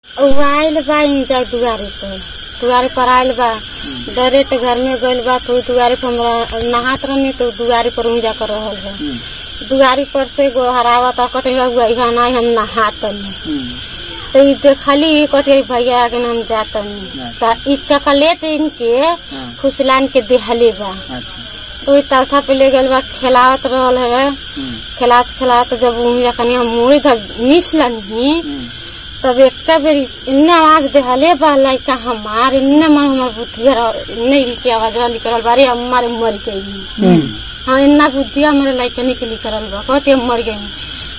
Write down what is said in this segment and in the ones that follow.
आयल बा इंजा दुआरे पर आयल बा डायरेक्ट घर में गइल बा तो दुआरे पर हमरा नहात रहनी तो दुआरे पर उजा कर रहल बा दुआरी पर से गोहरावा तो कहते बा ना हम नहातनी तो देखली कहते भैया के हम जातनी चॉकलेट इनके फुसलान के देहले बा तो तलथा पे ले गल बा खिलावत रहल है खिलात जब हम मुड़ी मिसलनी तब एक बेरी इन्ने आवाज देहले बा लड़का हमार इन्ने मन हमार बुद्धिया इन्ने इनकी आवाज निकल बारे हमारे मर गई। हाँ इन्ना बुद्धिया मेरे लड़का निकल बा कहते मर गई।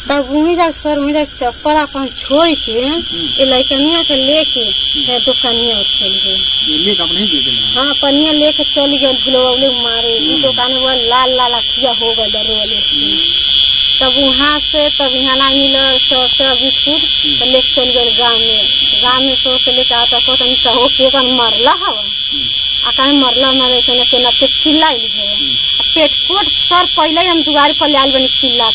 तब सर चप्पल अपन छोड़ के ये लड़कनिया के लेके दुकानिया चल गए। हाँ पनिया लेके चल गए भुलवले मारे दुकान वो लाल लाल अखिया हो गए। तब वहाँ से तब यहाँ ना मिला बिस्कुट तो लेके चल गए गाँव में सो से लेके आता कहो के मरला हवा आ मरला मारे के चिल्लाई है पेट कोट सर पहले हम दुआरे पर ले आल बनी चिल्ला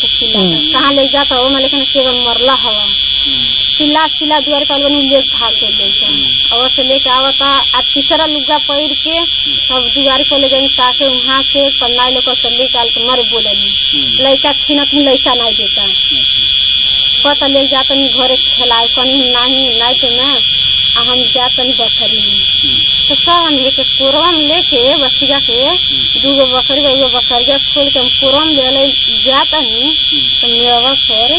कहाँ ले जाता हो मैं लेकिन के मरला हवा चिल्ला दुआरे पर बनी ले भाग गए और से लेके आवता आ तीसरा लुगा पहिर के अब दुआरे पर ले गई ताके वहाँ से पन्ना लोग चल काल के मर बोलनी लड़का छीनत लड़का नहीं देता पता ले जाता घरे खिलाए कहीं नहीं तो मैं हम जातनी बकरी तो सब हम लेके कोरवा में लेके बच्चिया के दूगो बकरी एगो बकरिया खोल के हम कोरवा में ले जातनी तो मेवा पर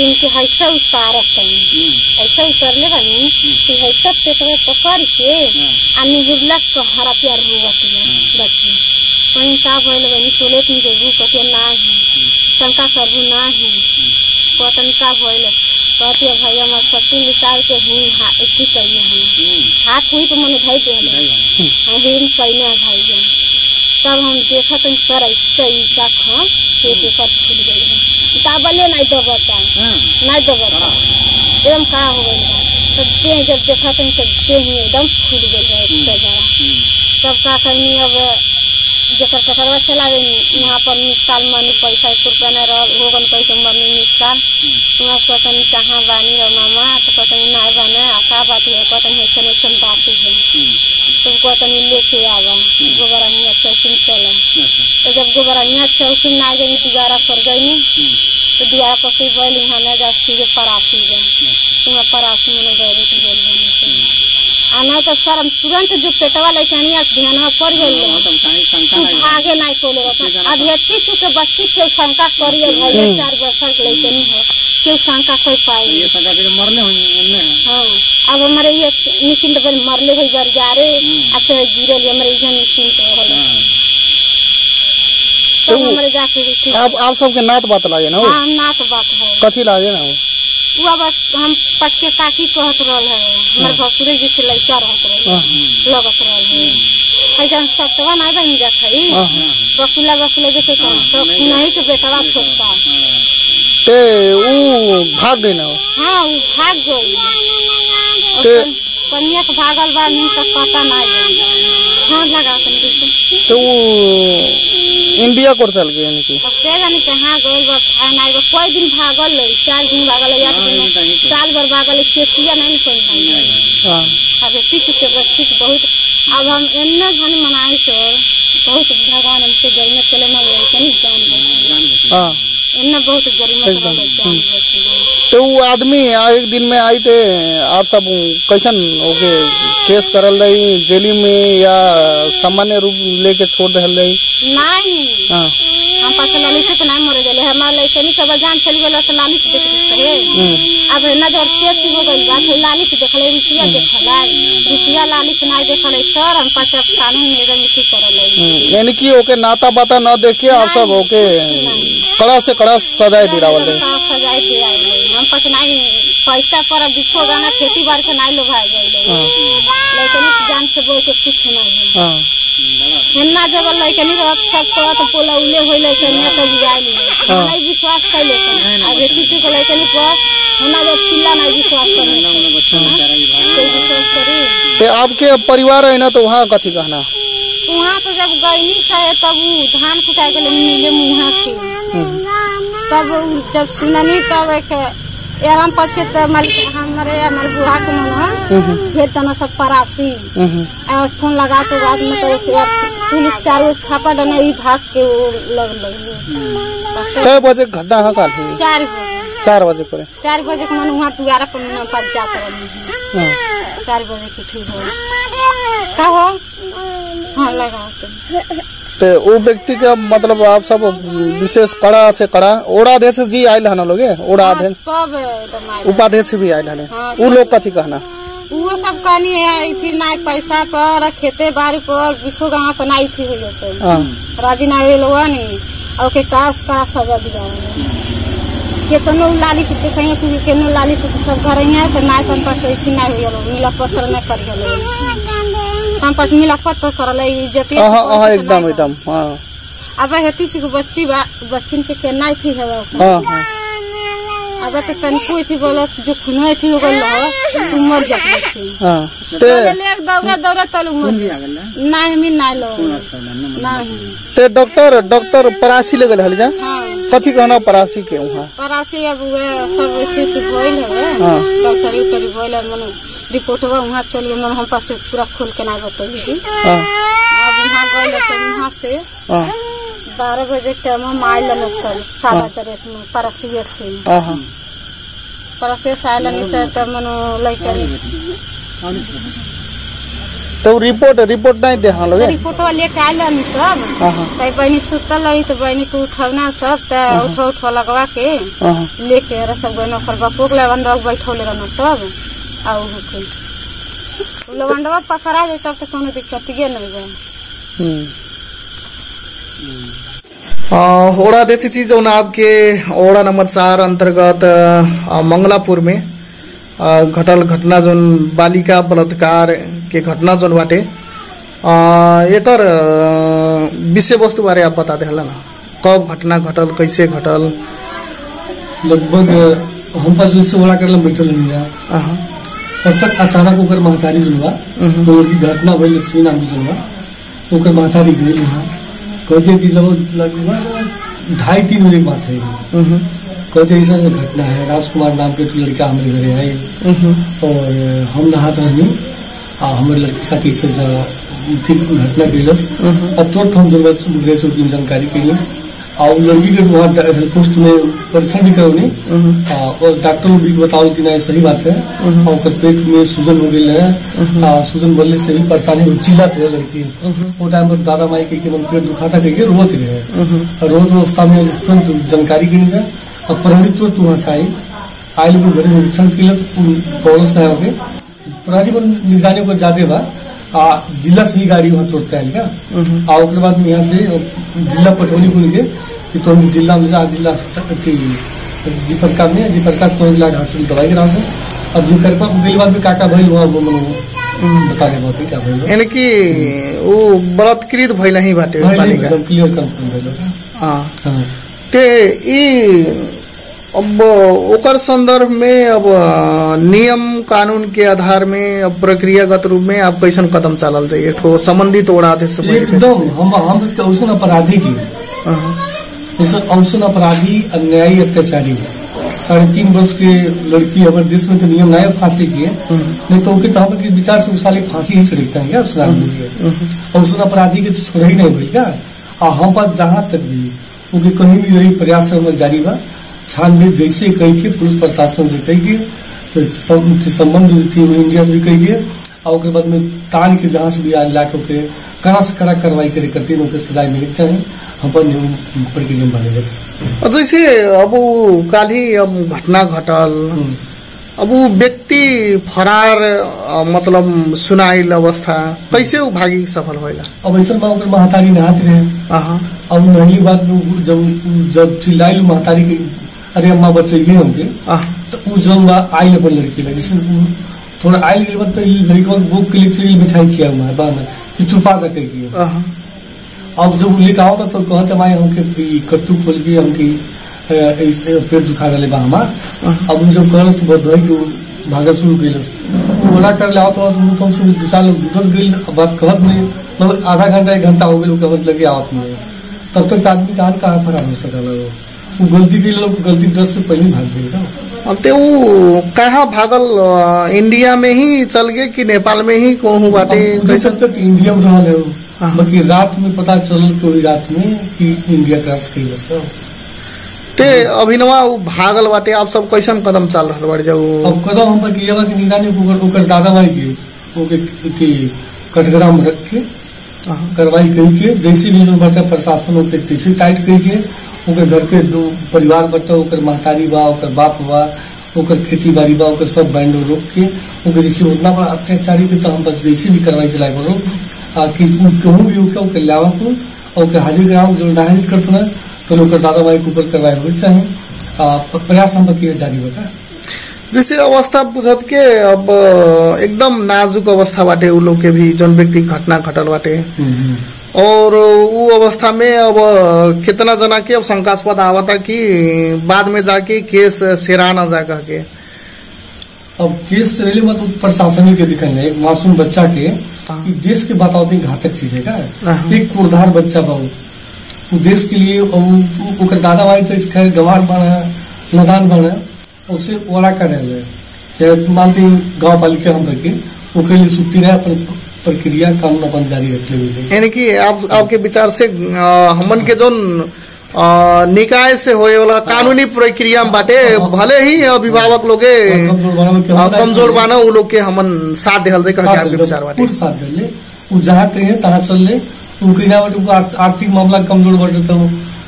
इनके ऐसा उतारत ऐसा उतरले बनी कि ऐसा पेटवा पकड़ के निगुरला कहरा प्यार हुआ बच्ची कहीं का भइल बनी टोलेट में जेबू कहते नहीं शंका करबू नहीं कहतन का भइल कहती है भैया हमारे पति निकाल के इतनी कहने हैं हाथ हुई तो मैंने भाई दे कहने भैया तब हम देखा तो सर ऐसे ईटा खा पेट ऊपर फूल गई है दाबले नहीं दबता एकदम का हो गई तो देह जब देखा तो देह एकदम फूल गई है तब का कहनी अब जकर ककरवा चलावे यहाँ पर मिसाल मनी पैसा 1 रुपया नहीं रह होगन कैसे मरनी मिसाल वहाँ कहते कहाँ बानी रह मामा तो कहते नहीं बने का बात है कहते ऐसा बात है तुम कहते लेके आवा गोबरहिया चौकी चला तो जब गोबरहिया चौकी ना गई दुआरा पर गई तो दुआरा पर से बैल यहाँ न जा सीधे परासी गए तुम्हें परासी मैंने गए आना तो सर हम तुरंत जो पेटवा लेके ध्यान पड़ गई भागे नहीं कोले अब हेती चुके बच्ची के शंका करिए भैया 4 वर्ष लेके नहीं है क्यों शंका कोई पाए हाँ अब हमारे ये निश्चिंत मरले हुई बार जा रे अच्छा गिरे हमारे यहाँ निश्चिंत तो हमारे जाके आप सबके नात बात लागे ना हाँ नात बात है कथी लागे ना वो अब हम पचके काकी कहत रहल है हमारे भसुरे जी से लड़का रहत रहे लगत रहल है जन सतवा नहीं बन जाता बकुला देखे सब नहीं के बेटवा छोटता ते वो भाग गई ना हाँ वो भाग गई कन्या के भागल बा का पता नहीं हाँ लगा तो वो इंडिया को चल गए इनकी जानी कहाँ गए कोई दिन भागल 4 दिन भागल 8 दिन साल भर भागल केसिया नहीं कोई अब चुके बच्ची के बहुत अब हम इन्ने घन मनाई सर बहुत भगवान हमसे गर्मी चले जान इन्ने बहुत गर्मी तो वो आदमी एक दिन में आई थे आप सब कैसन ओके केस करल रही जेली में या सामान्य रूप लेके छोड़ दल रही नहीं हम पास लाली से तो नहीं मरे गए हमारे लड़कनी कब जान चली गई तो लाली से देख अब है ना जब केस हो गई बात है लाली से देखल रुपया देखल रुपया लाली से नहीं देखल सर हम पास कानून में एकदम ठीक करल यानी कि ओके नाता बाता न देखे आप सब ओके कड़ा से कड़ा सजाए दिलावल सजाए दिया हम पास नहीं पैसा पर बिको गाना खेती बाड़ी के नहीं लोभाए गए लेकिन जान से बोल के कुछ नहीं हेन्ना जब लड़कनी सब तो बोला उले हो लड़कनिया तब जाए नहीं विश्वास कर लेते अब बेटी चुके लड़कनी पर होना जब चिल्ला नहीं विश्वास करे आपके परिवार है ना तो वहाँ कथी कहना वहाँ तो जब गईनी सहे तब धान कुटाए के मिले मुँह के तब जब सुननी तब एक एरम पच के हमारे बुढ़ा के मन फिर तना सब परासी और फोन लगा के बाद में तो पुलिस 4 बजे छापा डना ई भाग के वो लग कै बजे घटना है काल 4 बजे पर 4 बजे के मन वहाँ दुआरा पर न पड़ जा कर 4 बजे के ठीक हो का हो हाँ लगा तो वो व्यक्ति का मतलब आप सब विशेष कड़ा से कड़ा ओड़ाधेश जी आयल है ना लोगे ओड़ाधेश सब उपाधेश भी आयल है वो लोग कथी कहना वो सब कहनी है थी ना पैसा पर खेते बाड़ी पर बिखो गाँव पर नाई थी राजी ना हुए लोग नहीं और के काश का सजा दिया केतनो लाली से कहीं कुछ केनो लाली से सब घर है तो नाई कम पर से ना हुए मिला पत्थर न कर गए हम पास मिला पत्थर कर ले इज्जत एकदम हां अब हेती छी बच्ची बच्चिन के केना थी है हां अब तो तनको थी बोलो जो खुनो थी हो गल तू मर जा हां ते ले दौरा तल मर ना हम ना लो नहीं ते डॉक्टर परासी लगल हल जा कथी कहना परासी के वहां परासी अब सब चीज होइल है डॉक्टर करी बोल मन रिपोर्टवा वहां चलिए मन हम पास पूरा खोल के ना बताइए अब वहां गए तो वहां से 12 बजे टाइम माइल न सर 3:30 में परसिया से परसिया सालन से त मनो लइका तो रिपोर्ट नहीं दे हां लोगे रिपोर्टवा लेके आइल न सब तै बहनी सुतल रही तो बहनी को उठौना सब त उठो लगवा के लेके रे सब गनो कर बापोक लेवन रख बैठौले रहन सब आउ के लवंडवा पकड़ा दे तब तो कोनो दिक्कत ही नहीं है ओड़ा देसी चीज जो आपके ओड़ा नंबर 4 अंतर्गत मंगलापुर में घटल घटना जो बालिका बलात्कार के घटना जो बाटे एकर विषय वस्तु बारे आप बता दे हला ना कब घटना घटल कैसे घटल लगभग हम पास जो से ओड़ा करला बैठल नहीं तब तक अचानक ओकर महतारी जुलवा तो घटना भइल लक्ष्मी नाम जुलवा ओकर महतारी गई वहां कहते कि लगभग 2:30-3 बजे बात है कहते ऐसा घटना है राजकुमार नाम के लड़का हमारे घरे आए और हम नहात रहनी हमारे लड़की साथ ऐसा ठीक घटना कैलस तुरंत हम जरूरत गए से जानकारी के लिए और लड़की के वहाँ पोस्ट में परीक्षण भी करौनी और डॉक्टर भी बताओ कि ना सही बात है और पेट में सूजन हो गई है सूजन बोलने से भी परेशानी हो चिल्लात है लड़की वो टाइम पर दादा माई के मन पेट दुखाता कह रोत रहे रोज अवस्था में तुरंत जानकारी की जाए और प्रहरी तुरंत वहाँ से आई लोग घरे निरीक्षण के पड़ोस में होके प्रहरी को निगरानी को जाते बा जिला से ही गाड़ी वहाँ तोड़ता है क्या और बाद में यहाँ से जिला पटौनी को लेके तो जिला में जिला दीपरकाश तो हॉस्पिटल दवाई करा अब जिसके बाद में काका भाई हुआ वो बता रहे बहुत क्या भाई यानी कि वो बलात्कृत भइल नहीं बाटे क्लियर कंफर्म ते अब ओकर संदर्भ में अब नियम कानून के आधार में अब प्रक्रियागत रूप में आप कैसन कदम चलल रही एक संबंधित ओड़ा थे एकदम हम इसका अवसर अपराधी की अवसर अपराधी अन्यायी अत्याचारी 3.5 वर्ष के लड़की हमारे देश में तो नियम नया फांसी की है नहीं तो उनके तो विचार से उस साल फांसी ही चढ़ी चाहिए अवसर अपराधी के तो छोड़ा ही नहीं भैया और हम पास जहाँ तक भी उनके कहीं भी रही प्रयास जारी बा छानबीन जैसे कही पुलिस प्रशासन से कही संबंध थी इंडिया से भी कही और बाद में तान के जहाँ से भी आज ला के कड़ा से कड़ा कार्रवाई करे करती है सजाए मिलनी चाहिए हम पर प्रक्रिया बने जैसे अब काल ही अब घटना घटल अब वो व्यक्ति फरार मतलब सुनाइल अवस्था कैसे वो भागी सफल होगा अब ऐसा महतारी नहाते रहे अब नहली बात जब चिल्लाई महतारी के अरे अम्मा बच्चे ये होंगे तो वो जब आई अपन लड़की लगे जैसे थोड़ा आई के बाद तो लड़का बुक के लिए मिठाई किया हुआ है बाद में छुपा सके अब जब लेकर आओ तो कहते भाई हमके कट्टू खोल के हमकी पेट दुखा रहे बा हमार अब जब करस तो बहुत धोई के भागा शुरू कैलस ओला कर ले तो कम से 2 साल गुजर गई बात कहत नहीं मतलब आधा घंटा 1 घंटा हो गया कहत लगे आवत में तब तक आदमी कहाँ फरार हो सकल वो गलती के लोग गलती डर से पहले भाग गए था। अब ते वो कहाँ भागल, इंडिया में ही चल गए कि नेपाल में ही कहूँ बाटे? कैसे तक इंडिया में रहल है वो, बाकी रात में पता चल कोई रात में कि इंडिया क्रॉस कर ते अभिनवा वो भागल बाटे। आप सब कैसन कदम चल रहा बाटे? जब अब कदम हम पर किया कि निगरानी ओकर दादा भाई के ओके कटघरा में रख के कार्रवाई करके जैसे भी जो बाटे प्रशासन ओके तैसे टाइट करके ओकर घर के दो परिवार बाटे, ओकर महतारी बा, ओकर बाप बा, ओकर खेती बाड़ी बा, ओकर सब बैंड रोक के ओकर जैसे उतना बड़ा अत्याचारी के तो हम बस जैसे भी कार्रवाई चलाए बनो कि कहूँ भी ओके लावा को और हाजिर कराओ जो नाहिल करते ना तो लोग दादा भाई के ऊपर कार्रवाई हो चाहे प्रयास हम किया जारी बता। जैसे अवस्था बुझत के अब एकदम नाजुक अवस्था बाटे उ लोग के भी जौन व्यक्ति घटना घटल बाटे, और वो अवस्था में अब कितना जना के अब शंकास्पद आवता कि बाद में जाके केस सेरा न जा के। अब केस से मत प्रशासन के दिखल है एक मासूम बच्चा के कि देश के बताओते घातक चीज है का। एक कुर्धार बच्चा बाबू वो देश के लिए ओकर दादा भाई तो खैर गवार बना नदान बना उसे ओरा कर रहे चाहे मानती गाँव पालिका हम करके ओके लिए सुती रहे अपन प्रक्रिया कानून अपन जारी रखते हुए। यानी कि आपके विचार से हमन के जोन निकाय से होए वाला कानूनी प्रक्रिया में बाटे भले ही अभिभावक लोग कमजोर बाना उ लोग के हमन साथ देहल दे कह के विचार बाटे साथ दे ले उ जहां कहे तहां चल ले उनके ना बाटे आर्थिक मामला कमजोर बाटे तो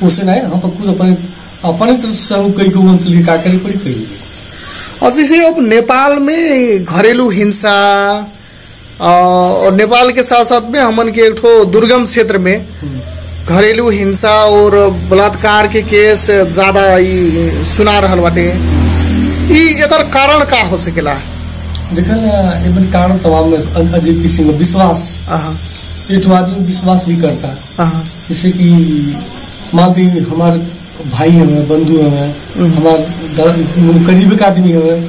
उसे ना हम खुद अपने तरफ से कई को अंचल का करे पड़ी कही। और जैसे अब नेपाल में घरेलू हिंसा और नेपाल के साथ साथ में हमन के एक दुर्गम क्षेत्र में घरेलू हिंसा और बलात्कार के केस ज्यादा सुना रहल बाटे, एकर कारण का हो सकेला? देखल एमन कारण तमाम अजीब किस्म का विश्वास एक आदमी विश्वास भी करता जैसे कि मानती हमारे भाई हमें बंधु हमें हमारे करीब का आदमी हमें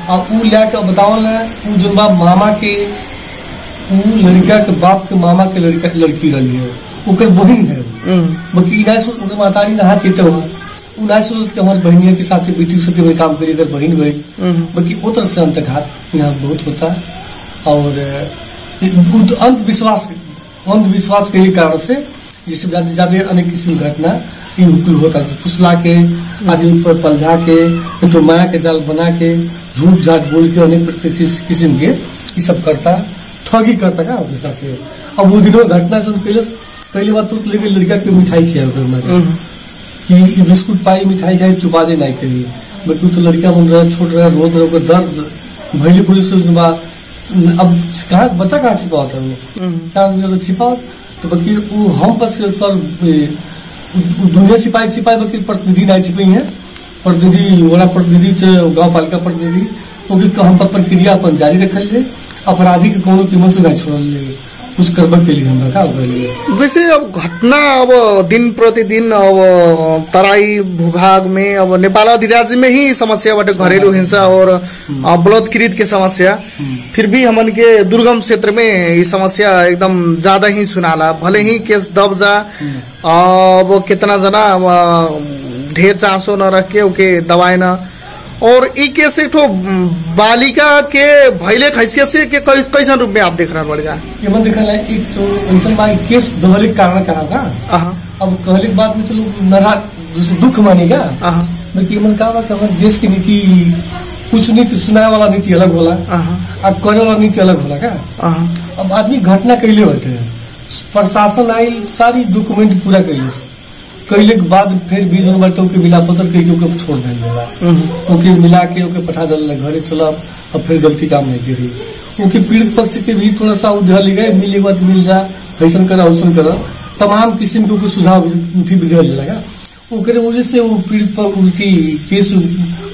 और उ लाके बतावल उ जो मामा के लड़का के बाप के मामा के लड़की रही है ओकर बहन है बाकी इना मातारी नहा के तो उना सोच के हमारे बहनिया के साथ बेटी साथ में काम करी अगर बहन गई बाकी वो तरह से अंतघात यहाँ बहुत होता है। और अंधविश्वास के कारण से जिससे ज्यादा अनेक किस्म घटना होता है फुसला के आदमी पर पलझा के तो माया के जाल बना के झूठ झाट बोल के अनेक किस्म के ये सब करता ठगी करता का अपने साथ। अब वो दिनों घटना जो पहली बात तो लेके लड़का के मिठाई खिया कि बिस्कुट पाई मिठाई खाई चुपा दे नहीं करी बल्कि तो लड़का बन रहा छोड़ रहा रोज रहा दर्द भैली पुलिस अब कहा बच्चा कहाँ छिपा होता है चार छिपा तो बाकी वो हम बस सर दुनिया छिपाई बाकी प्रतिनिधि नहीं छिपी है प्रतिनिधि वाला प्रतिनिधि गाँव पालिका प्रतिनिधि क्योंकि हम पर प्रक्रिया अपन जारी रखल जाए अपराधी के कोनो कीमत से नहीं छोड़ल जाए कुछ करबे के लिए हम रखा वैसे अब घटना अब दिन प्रतिदिन अब तराई भूभाग में अब नेपाल अधिराज्य में ही समस्या बाटे घरेलू हिंसा और बलात्कृत के समस्या, फिर भी हमन के दुर्गम क्षेत्र में ये समस्या एकदम ज्यादा ही सुनाला भले ही केस दब जा अब कितना जना ढेर चांसो न रख के ओके दवाई न और एक केस एक बालिका के भैले हैसियत से के कैसन रूप में आप देख रहे पड़ेगा ये मन देखा एक तो ऐसा बात केस दबले कारण कहा का अब कहले बाद में तो लोग नाराज दुख मानेगा बाकी मन कहा कि हमारे देश की नीति कुछ नीति सुनाए वाला नीति अलग होला अब करे वाला नीति अलग होला का। अब आदमी घटना कैले बैठे प्रशासन आई सारी डॉक्यूमेंट पूरा कैले के बाद फिर भी जो बाटे ओके मिला पत्र के छोड़ देगा ओके मिला के ओके पठा दिल घरे चला अब फिर गलती काम नहीं करी ओके पीड़ित पक्ष के भी थोड़ा सा उधर गए मिले बात मिल जा ऐसा करा वैसन करा तमाम किस्म के सुझाव विधल लगा ओकरे वजह से वो पीड़ित पर केस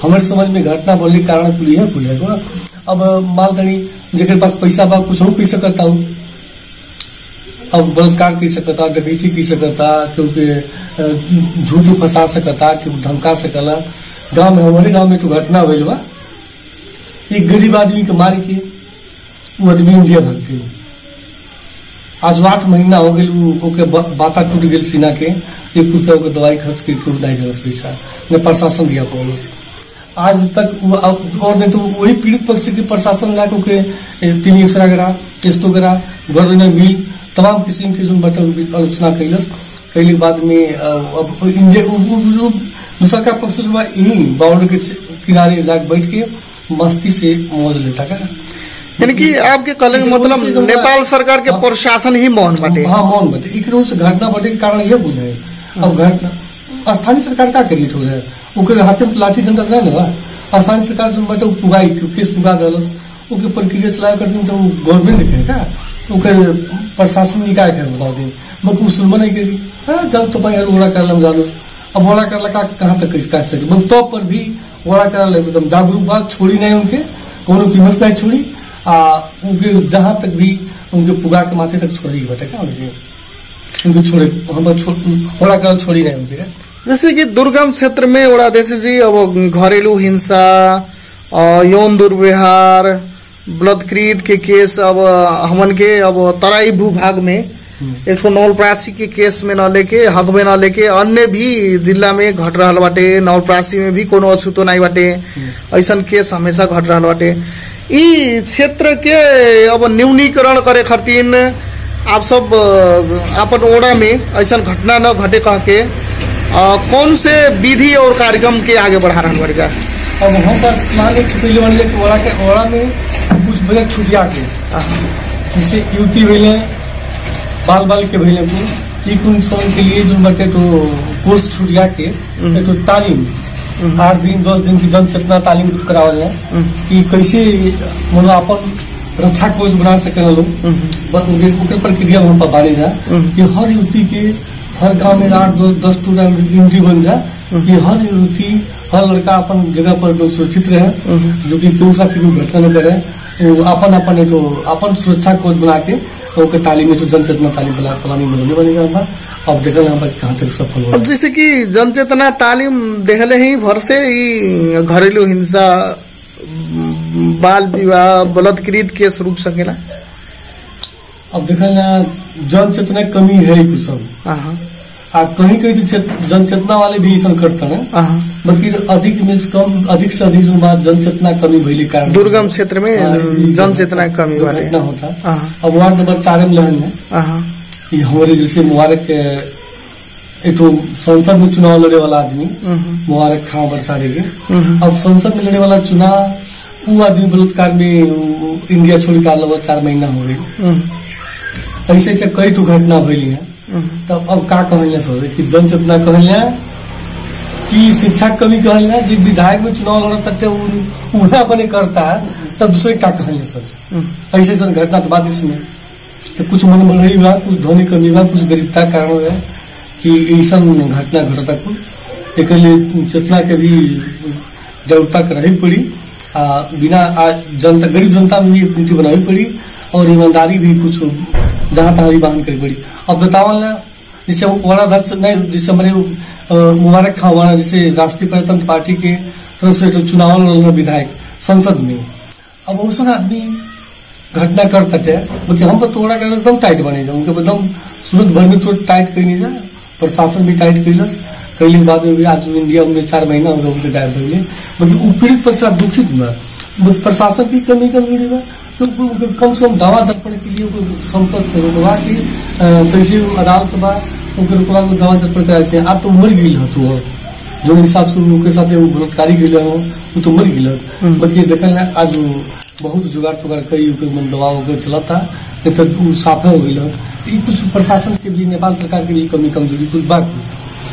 हमारे समझ में घटना बढ़ने के कारण खुली है अब मालदानी जेकर पास पैसा बा कुछ पी सकता हूँ अब बलात्कार की सकता डकैती की सकता क्योंकि झूठ फंसा सकता क्यों धमका सकला। गांव में हमारे गांव में तो घटना हुई बा एक गरीब आदमी के मार के वो आदमी इंडिया भाग गई आज 8 महीना हो गए ओके बाता टूट गए सीना के, 1 रुपया के दवाई खर्च के नहीं दिलस पैसा, ने प्रशासन दिया पड़ोस आज तक। और नहीं तो वही पीड़ित पक्ष के प्रशासन ला के 3 एक्सरा करा, टेस्ट करा, घर मिल तमाम किस्म के जो बटे आलोचना कैलस। कैले बाद में अब इंडिया दूसरा का पक्ष यही बॉर्डर के किनारे जाके बैठ के मस्ती से मौज लेता का। यानी कि आपके कहने का मतलब नेपाल सरकार के प्रशासन ही मौन बाटे। हाँ मौन बाटे। एक रोज घटना बढ़े के कारण यह बुझे। अब घटना स्थानीय सरकार का करिए हो जाए ओकर हाथे में लाठी डंडा ना लेवा। स्थानीय सरकार जो बाटे पुगाई केस पुगा दलस ओके प्रक्रिया चलाया करती तो गवर्नमेंट देखेगा ओकर प्रशासन निकाय कर बता दे मग उसूल नहीं करी। हाँ जब तो भाई ओड़ा कर लम जानो अब ओड़ा करला का कहाँ तक कर सके मग तो पर भी ओड़ा कर एकदम जागरूक बात छोड़ी नहीं उनके कोनो कीमत नहीं छोड़ी। उनके जहां तक भी उनके पुगा के माथे तक छोड़ी बेटे क्या उनके छोड़े हम ओड़ा कर छोड़ी नहीं उनके। जैसे कि दुर्गम क्षेत्र में ओड़ा देसी जी अब घरेलू हिंसा, यौन दुर्व्यवहार, बलात्कृत के केस अब हमन के अब तराई भूभाग में 189 के केस में न लेके हक में न लेके अन्य भी जिला में घट रहा बाटे। नवलपरासी में भी कोनो अछूतो नहीं बाटे, ऐसा केस हमेशा घट रहा बाटे। ई क्षेत्र के अब न्यूनीकरण करे खातिर आप सब अपन ओड़ा में ऐसा घटना न घटे कह के कौन से विधि और कार्यक्रम के आगे बढ़ा रहा पड़ेगा। अब हम ओड़ा में कुछ बजट छुटिया के जिससे युवती भैले बाल बाल के भैले कुन सन के लिए जो बटे तो कोर्स छुटिया के तो तालीम 8 दिन 10 दिन की जनचेतना तालीम करावल है कि कैसे मतलब अपन रक्षा कोष बना सके लोग प्रक्रिया हम बारे जा कि हर युवती के हर गांव में 8-10 टूर्नामेंट बन जा कि हर युवती हर लड़का अपन जगह पर सुरक्षित रहे जो कि क्यों सा घटना न करे अपन तो अपन सुरक्षा कोष बना के ओके तालीम में जो जनचेतना तालीम फलानी बनेगा। अब देखल हम कहाँ तक सफल हो। जैसे कि जनचेतना तालीम देखले ही भर से घरेलू हिंसा, बाल विवाह, बलात्कृत केस रुक सकेला। अब देखल जनचेतना कमी है कुछ सब कहीं कहीं जनचेतना वाले भी ऐसा करता है बाकी अधिक में कम अधिक से अधिक बात जनचेतना कमी भइले कारण दुर्गम क्षेत्र में जनचेतना कमी घटना होता। अब वार्ड नंबर 4 में लहन है हमारे जैसे मुबारक एक संसद में चुनाव लड़े वाला आदमी मुबारक खां बरसारे के अब संसद में लड़े वाला चुनाव वो आदमी बलात्कार में इंडिया छोड़ के 4 महीना हो गई। ऐसे कई तो घटना भइली है। तब अब का कहलिया सर कि जनचेतना कहलिया कि शिक्षा कमी कहलिया जिस विधायक में चुनाव लड़ता थे उन्हें अपने करता है तब दूसरे का कहलिया सर ऐसे सर घटना तो बात इसमें तो कुछ मन बढ़ी हुआ कुछ धोनी कमी हुआ कुछ गरीबता कारण हुआ कि ऐसा घटना घटता कुछ एक चेतना के भी जरूरता कराई पड़ी बिना जनता गरीब जनता में भी नीति बनानी पड़ी और ईमानदारी भी कुछ जहाँ तहाँ भी बांध कर पड़ी। अब बतावल ना जिससे वाराध्यक्ष नहीं जिससे हमारे मुबारक खां वाला जिसे राष्ट्रीय प्रजातंत्र पार्टी के तरफ से तो चुनाव लड़ना विधायक संसद में अब उस आदमी घटना करता है क्योंकि हम पर थोड़ा कर एकदम टाइट बनेगा उनके एकदम सूरत भर में थोड़ा टाइट करनी जा प्रशासन भी टाइट कैलस कैले बाद में भी आज इंडिया में 4 महीना हो गए गायब हो गए बाकी पीड़ित पर दुखित हुआ प्रशासन की कमी हुआ तो कम से कम दावा दर्पण के लिए संपर्क से रोकवा के कैसे अदालत बा रोकवा को दावा दर्पण कराए आप तो मर गई हो तो जो हिसाब से उनके साथ बलात्कारी गए हो वो तो मर गई बाकी देखल आज बहुत जुगाड़ टुगाड़ कई मन दवा वगैरह चलाता नहीं तो साफे हो गई कुछ प्रशासन के भी नेपाल सरकार के भी कमी कमजोरी कुछ बात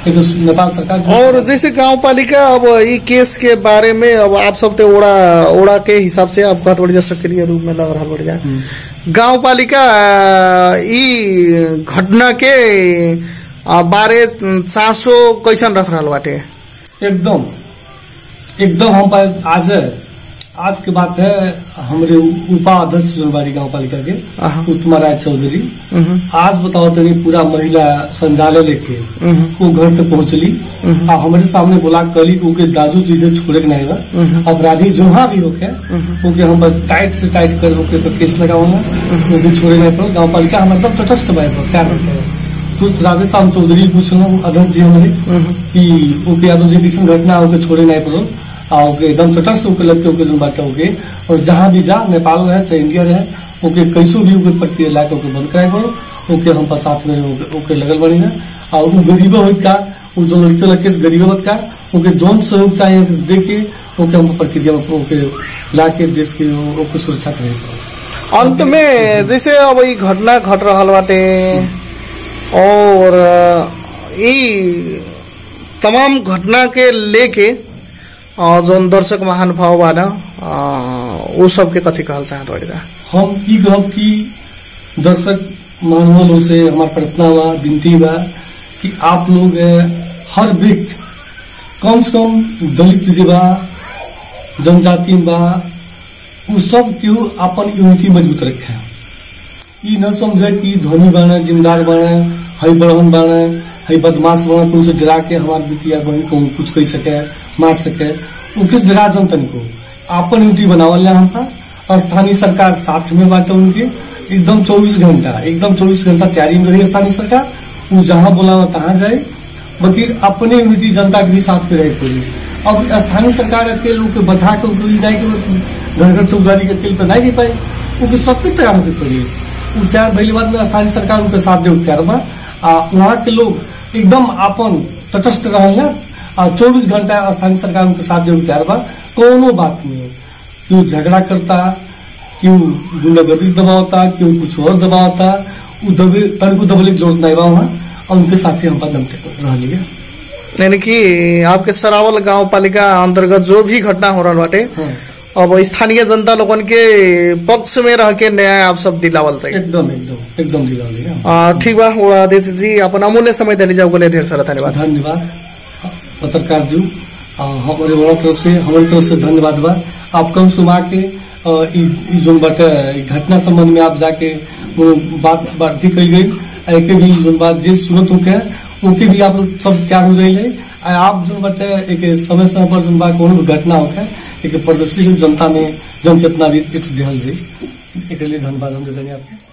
नेपाल सरकार और जैसे गांव पालिका अब ये केस के बारे में अब आप सब ते ओड़ा के हिसाब से आप बात बढ़िया सक्रिय रूप में लग रहा बढ़िया गांव पालिका ई घटना के बारे चासो कैसन रख रहा बाटे एकदम हम आज आज के बात है हमारे उपाध्यक्ष जोनबाड़ी गांव पालिका के उत्तमा राय चौधरी। आज बताओ तनी पूरा महिला संजाले लेके वो घर तक पहुंचली और हमारे सामने बोला कली के दादू जी से छोड़े के नहीं बा, अपराधी जहाँ भी होके ओके हम बस टाइट से टाइट कर ओके पर केस लगाऊंगा, ओके छोड़े नहीं पड़ो। गाँव पालिका हम मतलब तटस्थ बात क्या करते हैं तो राधे श्याम चौधरी पूछना अध्यक्ष जी हमारे कि ओके यादव जी किसी घटना होके छोड़े नहीं पड़ो ओके एकदम तटस्थ ओके लगते ओके जो बात ओके और जहाँ भी जा नेपाल रहे चाहे इंडिया रहे ओके कैसो भी ओके प्रक्रिया लाके ओके बंद कराए पड़ो ओके हम साथ में ओके लगल बनी है और वो गरीब हो का वो जो लड़के लड़के से गरीब का ओके दोनों सहयोग चाहिए देके ओके हम प्रक्रिया ओके लाके देश के ओके सुरक्षा करे। अंत में जैसे अब ये घटना घट रहा बाटे और ये तमाम घटना के लेके जो दर्शक महानुभाव बाना वो सबके कथी कहल चाहत बाड़ीदा? हम ई कहब कि दर्शक महानुभाव से हमार प्रार्थना बा विनती बा कि आप लोग हर व्यक्ति कम से कम दलित जी बा जनजाति बा उ सब क्यों अपन यूनिटी मजबूत रखे। ई न समझे कि धनी बने जिम्मेदार बने हई बड़हन बने हई बदमाश बने तो उसे डरा के हमारे बिटिया बहन को कुछ कह सके मार सके वो किस डरा जनतन को अपन यूनिटी बनावल हम स्थानीय सरकार साथ में बाटे उनके एकदम 24 घंटा तैयारी में रही स्थानीय सरकार वो जहाँ बोला तहाँ जाए बाकी अपने यूनिटी जनता के भी साथ में रहे पड़ी। अब स्थानीय सरकार अकेले के बता के घर घर चौधारी के अकेले तो नहीं दे पाई वो सबके तैयार होकर पड़ी वो तैयार भले बाद में स्थानीय सरकार उनके साथ दे तैयार बा वहाँ के लोग एकदम अपन तटस्थ रहे 24 घंटा स्थानीय सरकार उनके साथ दे तैयार बा कोनो बात नहीं क्यों झगड़ा करता क्यों गुंडागर्दी दबावता क्यों कुछ और दबावता वो तन को दबले जरूरत नहीं बा वहाँ और उनके साथ ही हम दम रह लिया। यानी कि आपके सरावल गांव पालिका अंतर्गत जो भी घटना हो रहा बाटे अब स्थानीय जनता लोगन के पक्ष में रह के न्याय आप सब दिलावल चाहिए। एकदम दिलावल। ठीक बा उड़ादेश जी अपन अमूल्य समय दिली जाओ बोले ढेर सारा धन्यवाद। धन्यवाद पत्रकार जी हमारी तरफ से धन्यवाद बा। आप कम सुबह के जो घटना संबंध में आप जाके बात कही गई एक भी जो बात जिस सुनत होके उनके भी आप सब तैयार हो जाइए आप जो बटे एक समय पर जो बात कोनो भी घटना होके एक प्रदर्शित जनता में जनचेतना भी दिहल जाए एक लिए धन्यवाद हम देते हैं आपके।